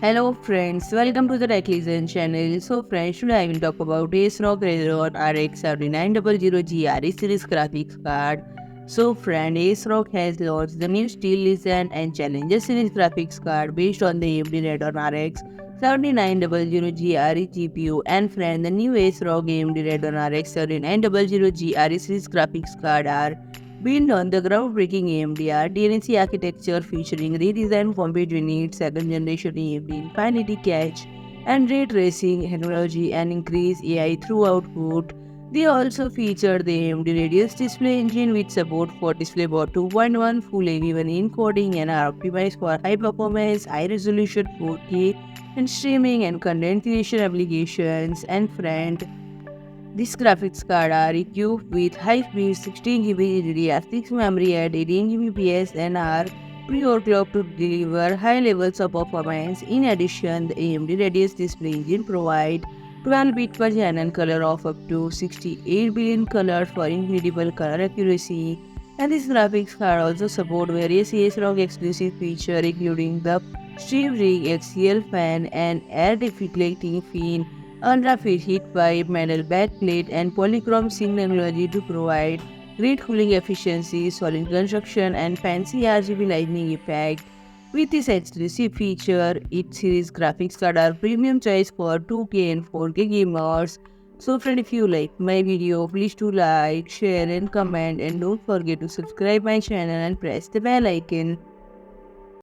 Hello friends, welcome to the Tech Listen channel. So friends, today I will talk about ASRock Radeon RX 7900 GRE series graphics card. So friend, ASRock has launched the new Steel Listen and Challenger series graphics card based on the AMD Radeon RX 7900 GRE GPU. And friend, the new ASRock AMD Radeon RX 7900 GRE series graphics card are built on the groundbreaking AMD DNC architecture featuring redesigned compute units, second generation AMD Infinity Cache, and ray tracing technology and increased AI through output. They also feature the AMD Radius display engine with support for DisplayPort 2.1 full AV1 encoding and are optimized for high performance, high resolution 4K and streaming and content creation applications. And friend, this graphics card are equipped with high-speed 16GB DDR6 memory at 18 Gbps and are pre-overclocked to deliver high levels of performance. In addition, the AMD Radius display engine provides 12-bit per channel color of up to 68 billion colors for incredible color accuracy. And this graphics card also support various ASRock exclusive features including the Stream Rig axial fan and air deflecting fin, ultra-fit heat pipe, metal backplate, and polychrome zinc technology to provide great cooling efficiency, solid construction, and fancy RGB lighting effect. With this exclusive feature, its series graphics card are premium choice for 2K and 4K gamers. So friend, if you like my video, please do like, share and comment, and don't forget to subscribe my channel and press the bell icon.